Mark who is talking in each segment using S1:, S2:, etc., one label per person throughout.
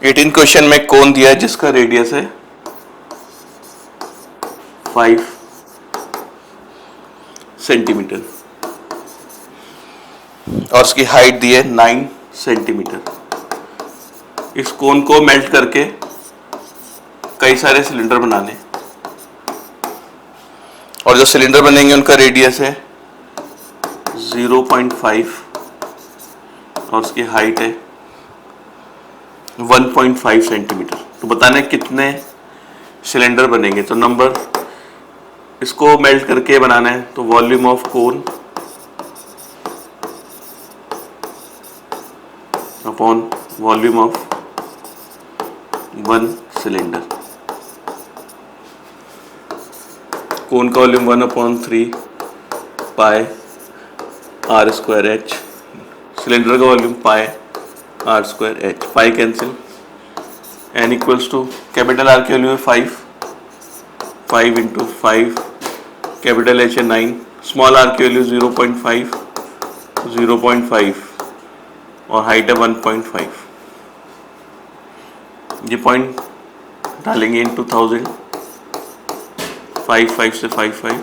S1: 18 question में कोन दिया है जिसका रेडियस है 5 सेंटीमीटर और उसकी हाइट दी है 9 सेंटीमीटर। इस कोन को मेल्ट करके कई सारे सिलेंडर बनाने और जो सिलेंडर बनेंगे उनका रेडियस है 0.5 और उसकी हाइट है 1.5 सेंटीमीटर। तो बताना है कितने सिलेंडर बनेंगे। तो नंबर इसको मेल्ट करके बनाना है तो volume of cone upon volume of one cylinder. Cone का volume 1/3 pi R square H, cylinder का volume pi R square H. Pi cancel, N equals to capital R की वैल्यू है 5 इंटू 5, कैपिटल एच है 9, small are की value 0.5 और height है 1.5। ये point डालेंगे इंटू 1000, 5 से 5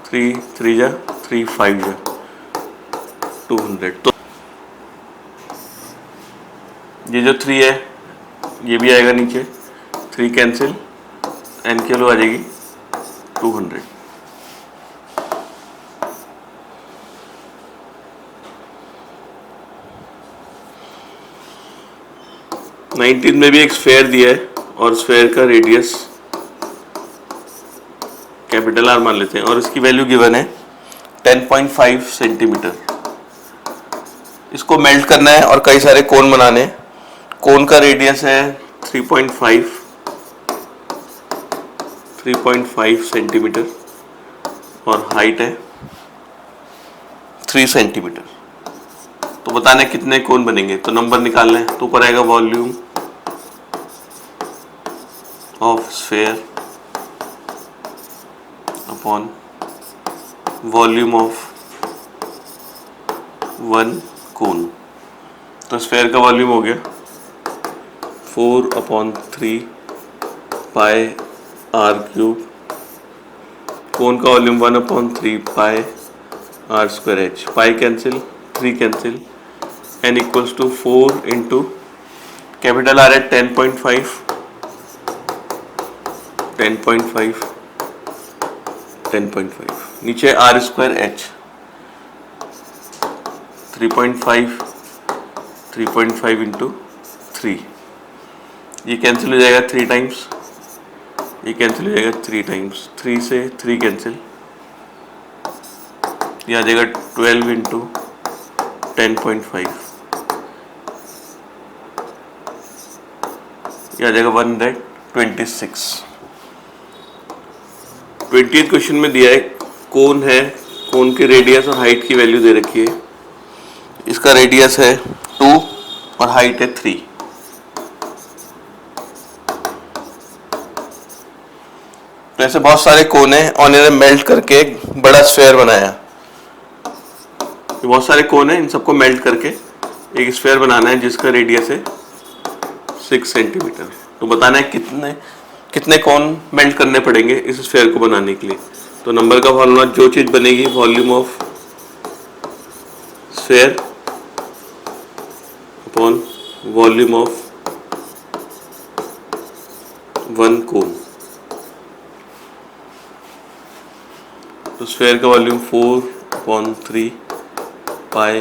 S1: 3 3 जा 3 5 जा 200। तो ये जो 3 है ये भी आएगा नीचे, 3 कैंसिल, एन की वैल्यू आ जाएगी 200। नाइनटीन में भी एक स्फेयर दिया है और स्फेयर का रेडियस कैपिटल आर मान लेते हैं और इसकी वैल्यू गिवन है 10.5 सेंटीमीटर। इसको मेल्ट करना है और कई सारे कोन बनाने हैं। कोन का रेडियस है 3.5 सेंटीमीटर और हाइट है 3 सेंटीमीटर। तो बताना है कितने कोन बनेंगे। तो नंबर निकालना है तो ऊपर आएगा volume of sphere upon volume of one कोन। तो स्फेयर का वॉल्यूम हो गया 4/3 पाई आर क्यूब, कोन का volume 1/3 pi R square H. Pi cancel, 3 cancel, N equals to 4 into capital R है 10.5 नीचे आर स्क्वायर एच 3.5 इंटू 3। ये cancel हो जाएगा 3 टाइम्स, ये कैंसिल हो जाएगा 3 टाइम्स, 3 से 3 कैंसिल, ये आ जाएगा 12 इंटू 10.5, ये आ जाएगा 126। 20th क्वेश्चन में दिया है कोन है, कोन के रेडियस और हाइट की वैल्यू दे रखी है। इसका रेडियस है 2 और हाइट है 3। तो ऐसे बहुत सारे कोन है और इन्हें मेल्ट करके एक बड़ा स्फेयर बनाया। बहुत सारे कोन है, इन सबको मेल्ट करके एक स्फेयर बनाना है जिसका रेडियस है 6 सेंटीमीटर। तो बताना है कितने कोन मेल्ट करने पड़ेंगे इस स्फेयर को बनाने के लिए। तो नंबर का फॉर्मूला जो चीज बनेगी volume of sphere upon volume of one कोन। तो स्फेयर का वॉल्यूम 4/3 पाई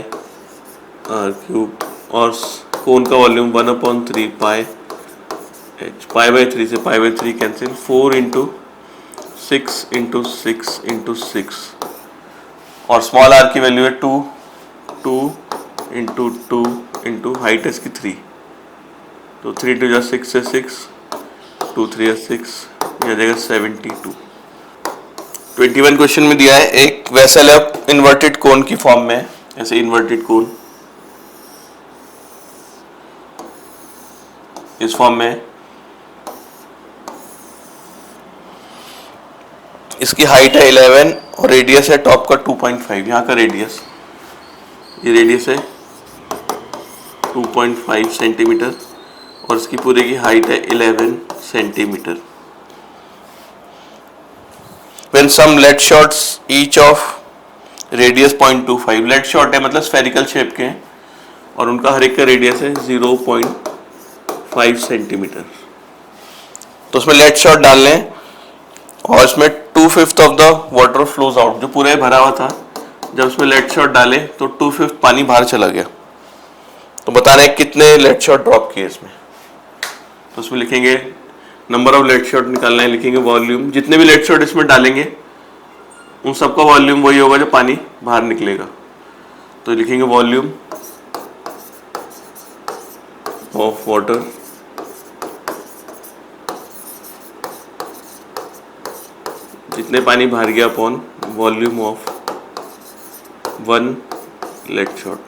S1: आर क्यूब और कोन का volume 1/3 pi H. Pi by 3 से पाई by 3 cancel, 4 into 6 into 6 into 6 और स्मॉल आर की वैल्यू है 2 इंटू 2 इंटू हाइट है इसकी 3। तो 3 2 6 से 6, 2 3 6, यह आ जाएगा 72। 21 क्वेश्चन में दिया है एक वेसल है इन्वर्टेड कोन की फॉर्म में, ऐसे इन्वर्टेड कोन इस फॉर्म में, इसकी हाइट है 11 और रेडियस है टॉप का 2.5। यहाँ का रेडियस, ये रेडियस है 2.5 सेंटीमीटर और इसकी पूरे की हाइट है 11 centimetre. When some lead shots each of radius 0.25, lead shot है मतलब स्फेरिकल शेप के हैं और उनका हर एक का रेडियस है 0.5 सेंटीमीटर। तो उसमें लेड शॉट डाल लें और इसमें 2/5 of the water flows out, जो पूरा भरा हुआ था जब उसमें लेड शॉट डाले तो 2/5 पानी बाहर चला गया। तो बता रहे हैं कितने लेड शॉट ड्रॉप किए इसमें। तो उसमें लिखेंगे नंबर ऑफ लेड शॉट निकालना है, लिखेंगे वॉल्यूम, जितने भी लेड शॉट इसमें डालेंगे उन सबका वॉल्यूम वही होगा जो पानी बाहर निकलेगा। तो लिखेंगे वॉल्यूम ऑफ वाटर जितने पानी बाहर गया upon volume of 1 lead shot.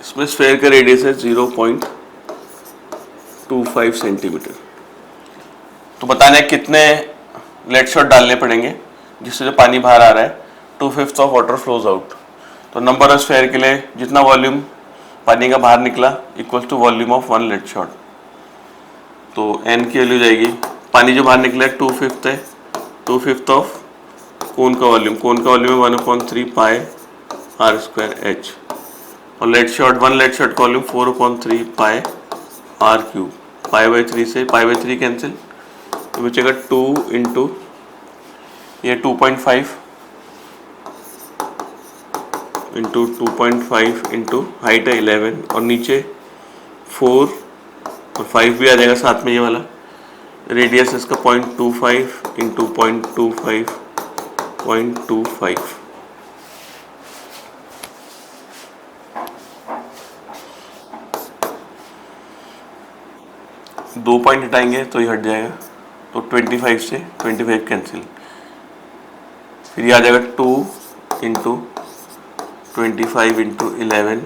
S1: इसमें स्फेयर का रेडियस है 0.25 सेंटीमीटर। तो बताना है कितने लेड शॉट डालने पड़ेंगे जिससे जो पानी बाहर आ रहा है 2/5 ऑफ वाटर फ्लोज आउट। तो नंबर ऑफ स्फेयर के लिए जितना वॉल्यूम पानी का बाहर निकला equal to volume of 1 lead shot. तो n की वैल्यू जाएगी, पानी जो बाहर निकला है 2/5 है, 2/5 ऑफ कोन का वॉल्यूम, कोन का वॉल्यूम है 1/3 पाई r²h और लेड शॉट 1 लेड शॉट का वॉल्यूम 4/3 पाई r³। π/3 से π/3 कैंसिल तो बचेगा 2 इंटू ये 2.5 इंटू 2.5 इंटू हाइट है 11 और नीचे 4 और 5 भी आ जाएगा साथ में ये वाला। रेडियस इसका 0.25 इंटू 0.25 0.25। दो पॉइंट हटाएंगे तो ये हट जाएगा, तो 25 से 25 कैंसिल, फिर ये आ जाएगा 2 into 25 into 11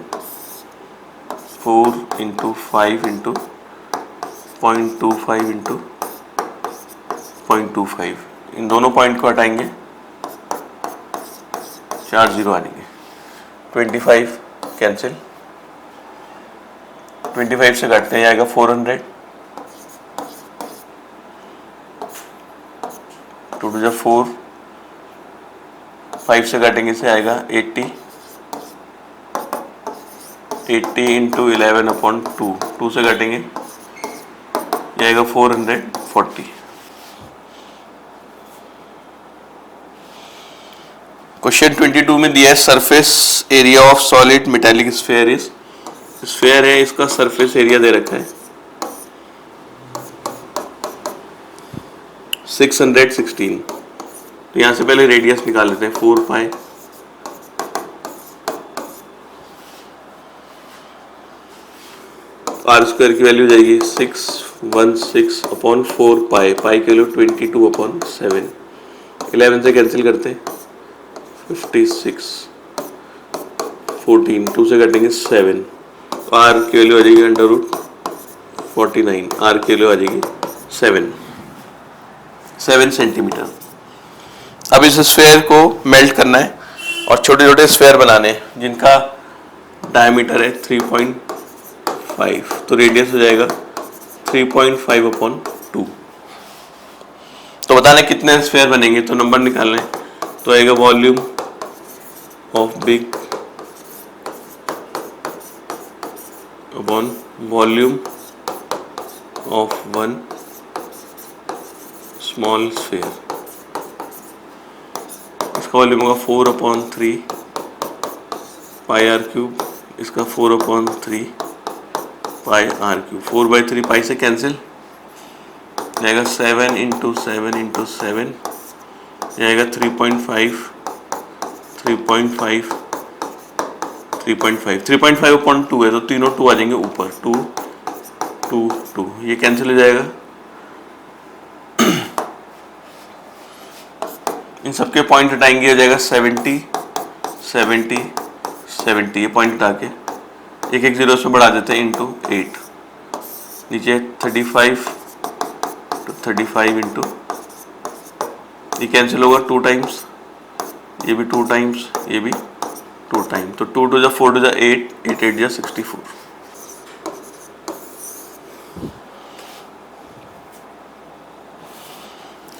S1: 4 into 5 into 0.25 into 0.25। इन दोनों पॉइंट को हटाएंगे 4 0 आ जाएंगे, 25 कैंसिल, 25 से काटते हैं आएगा 400, 2 to 4, 5 से काटेंगे से आएगा 80, 80 इंटू 11/2, 2 से काटेंगे ये आएगा 440। क्वेश्चन 22 में दिया है surface area of solid metallic sphere is, sphere है इसका सरफेस एरिया दे रखा है 616। तो यहाँ से पहले रेडियस निकाल लेते हैं 4 पाई r² की वैल्यू जाएगी 616/4 पाई, पाई की वैल्यू 22/7, 11 से कैंसिल करते हैं 56, 14, 2 से कटेंगे 7, r की वैल्यू आ जाएगी √49, r की वैल्यू आ जाएगी 7 सेंटीमीटर। अब इस स्फेयर को मेल्ट करना है और छोटे छोटे स्फेयर बनाने हैं जिनका डायमीटर है 3.5, तो रेडियस हो जाएगा 3.5/2। तो बताना कितने स्फेयर बनेंगे, तो नंबर निकालना है, तो आएगा volume of big upon volume of 1 small sphere. इसका वॉल्यूम होगा 4/3 पाई r³, इसका 4/3 पाई r³, 4/3 पाई से कैंसिल जाएगा 7 इंटू 7 इंटू 7 जाएगा 3.5 3.5/2 है, तो तीनों 2 आ जाएंगे ऊपर, 2 2 2, ये कैंसिल हो जाएगा। इन सबके पॉइंट हटाएंगे हो जाएगा 70 70 70, ये पॉइंट हटा के एक एक जीरो से बढ़ा देते हैं इंटू 8, नीचे 35 तो 35 इंटू, ये कैंसिल होगा 2 टाइम्स, ये भी 2 टाइम्स, ये भी 2 टाइम, तो 2 टू जा 4 टू जा 8, 8 8 जा 64।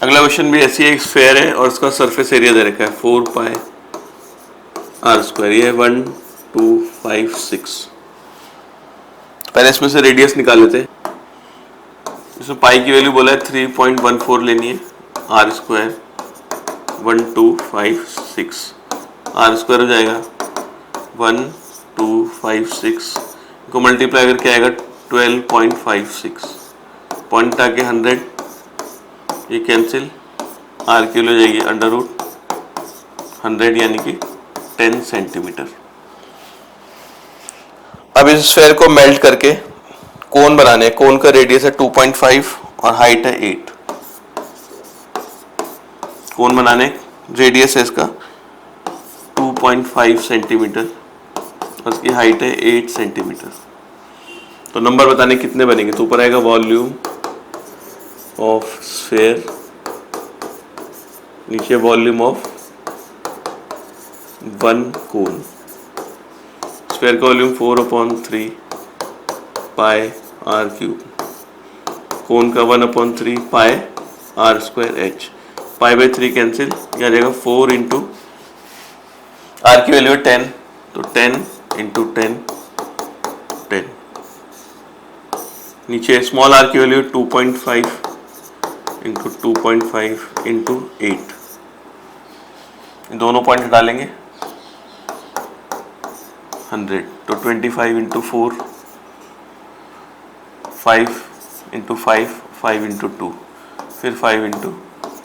S1: अगला क्वेश्चन भी ऐसी एक स्फेयर है और उसका सरफेस एरिया दे रखा है 4 पाई आर स्क्वायर, ये 1 2 5 6। पहले इसमें से रेडियस निकाल लेते हैं। इसमें पाई की वैल्यू बोला है 3.14 लेनी है, आर स्क्वायर 1256, आर स्क्वायर हो जाएगा 1256 को मल्टीप्लाई करके आएगा 12.56, पॉइंट आके 100, ये कैंसिल, आर की वैल्यू हो जाएगी अंडर रूट 100 यानी कि 10 सेंटीमीटर। अब इस स्फेयर को मेल्ट करके कोन बनाने हैं। कोन का रेडियस है 2.5 और हाइट है 8। कोन बनाने रेडियस है इसका 2.5 सेंटीमीटर और इसकी हाइट है 8 सेंटीमीटर। तो नंबर बताने कितने बनेंगे, तो ऊपर आएगा वॉल्यूम ऑफ स्फेयर, नीचे volume of one cone. Sphere का volume 4/3 pi R cube, cone का 1/3 pi R square H, pi by 3 cancel, यह आ जाएगा 4 इंटू आर की वैल्यू है 10, तो 10 इंटू 10 10, नीचे स्मॉल आर की वैल्यू 2.5 इंटू 2.5 इंटू 8, दोनों पॉइंट डालेंगे 100, तो 25 इंटू 4, 5 इंटू 5, 5 इंटू 2, फिर 5 इंटू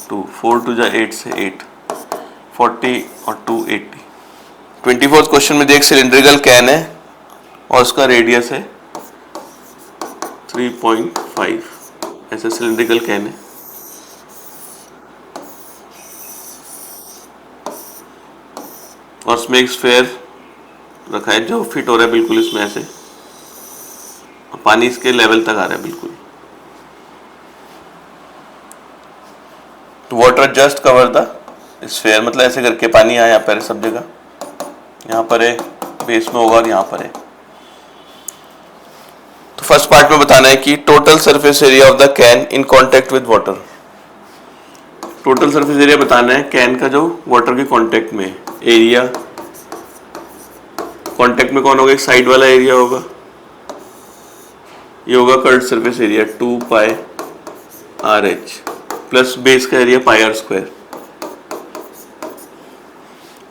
S1: 2, 4 टू जा 8 से 8, 40 और 2 80। 24th क्वेश्चन में देख सिलेंड्रिकल कैन है और उसका रेडियस है 3.5, ऐसे सिलेंड्रिकल कैन है। और उसमें एक स्फेयर रखा है जो फिट हो रहा है बिल्कुल इसमें ऐसे, और पानी इसके लेवल तक आ रहा है बिल्कुल। तो water just cover the sphere, मतलब ऐसे करके पानी आया यहाँ पर सब जगह, यहाँ पर है, बेस में होगा और यहाँ पर है। तो फर्स्ट पार्ट में बताना है कि total surface area of the can in contact with water. Total surface area बताना है कैन का जो वाटर के कांटेक्ट में एरिया। कांटेक्ट में कौन होगा, एक साइड वाला एरिया होगा, ये होगा curved surface area 2 pi R H plus base का एरिया पाई आर स्क्वायर।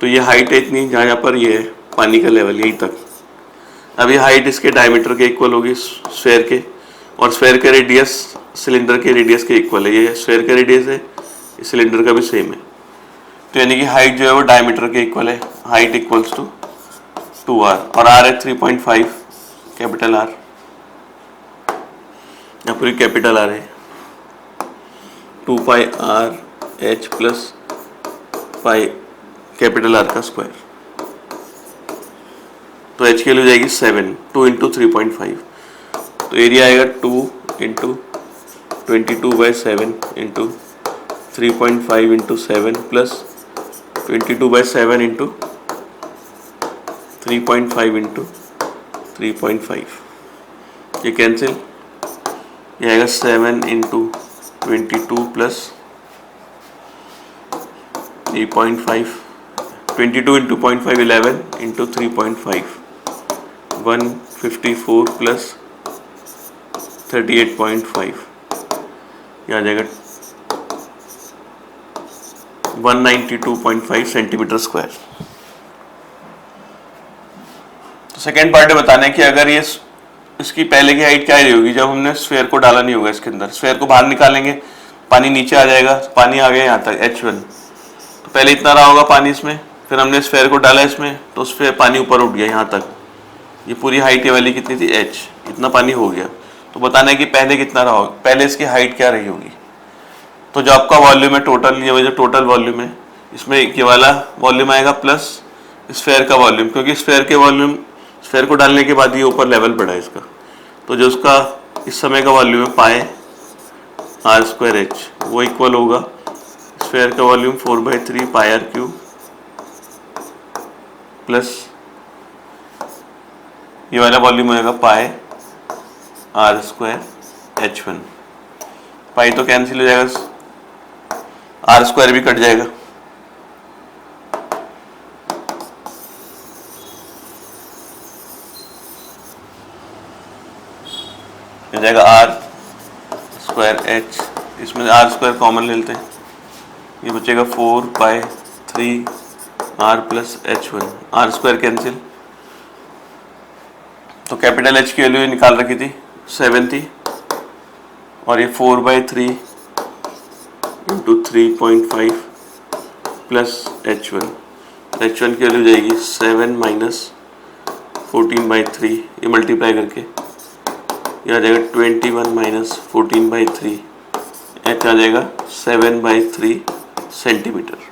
S1: तो ये हाइट है इतनी, जहाँ पर ये है पानी का लेवल यहीं तक। अब ये हाइट इसके डायमीटर के इक्वल होगी स्फेयर के, और स्फेयर का रेडियस सिलेंडर के रेडियस के इक्वल है। ये स्फेयर का रेडियस है, इस सिलेंडर का भी सेम है, तो यानी कि हाइट जो है वो डायमीटर के इक्वल है, हाइट इक्वल्स टू 2r, और r है 3.5 कैपिटल R, यहाँ पूरी कैपिटल R है 2 pi R H plus pi capital R का स्क्वायर। तो h की वैल्यू जाएगी 7, 2 इंटू 3.5, तो एरिया आएगा 2 into 22/7 into 3.5 into 7 plus 22/7 into 3.5 into 3.5, ये कैंसिल, ये आएगा 7 into 22 plus 3.5, 22 into 0.5 11 into 3.5, 154 plus 38.5, ये आ जाएगा 192.5 सेंटीमीटर स्क्वायर। तो सेकेंड पार्ट में बताना है कि अगर ये इसकी पहले की हाइट क्या रही होगी जब हमने स्फेयर को डाला नहीं होगा इसके अंदर। स्फेयर को बाहर निकालेंगे, पानी नीचे आ जाएगा, पानी आ गया यहाँ तक H1, तो पहले इतना रहा होगा पानी इसमें, फिर हमने स्फेयर को डाला इसमें तो स्फेयर पानी ऊपर उठ गया यहाँ तक, ये पूरी हाइट वाली कितनी थी H, इतना पानी हो गया। तो बताना है कि पहले कितना रहा होगा, पहले इसकी हाइट क्या रही होगी। तो जो आपका वॉल्यूम है टोटल, ये जो टोटल वॉल्यूम है इसमें ये वाला वॉल्यूम आएगा प्लस स्फेयर का वॉल्यूम, क्योंकि स्फेयर के वॉल्यूम स्फेयर को डालने के बाद ये ऊपर लेवल बढ़ा है इसका, तो जो उसका इस समय का वॉल्यूम है पाई आर स्क्वायर एच, वो इक्वल होगा स्फेयर का volume 4/3 pi R cube plus ये वाला वॉल्यूम होएगा पाई आर स्क्वायर H1। पाई तो कैंसिल हो जाएगा, आर स्क्वायर भी कट जाएगा, हो जाएगा आर स्क्वायर H, इसमें आर स्क्वायर कॉमन ले लेते हैं, ये बचेगा 4 pi 3 r plus H1, r square cancel. तो कैपिटल H की वैल्यू निकाल रखी थी 7 थी, और ये 4/3 इंटू 3.5 प्लस H1, H1 की वैल्यू जाएगी 7 माइनस 14/3, ये मल्टीप्लाई करके ये आ जाएगा 21 माइनस 14/3, H आ जाएगा 7/3 सेंटीमीटर।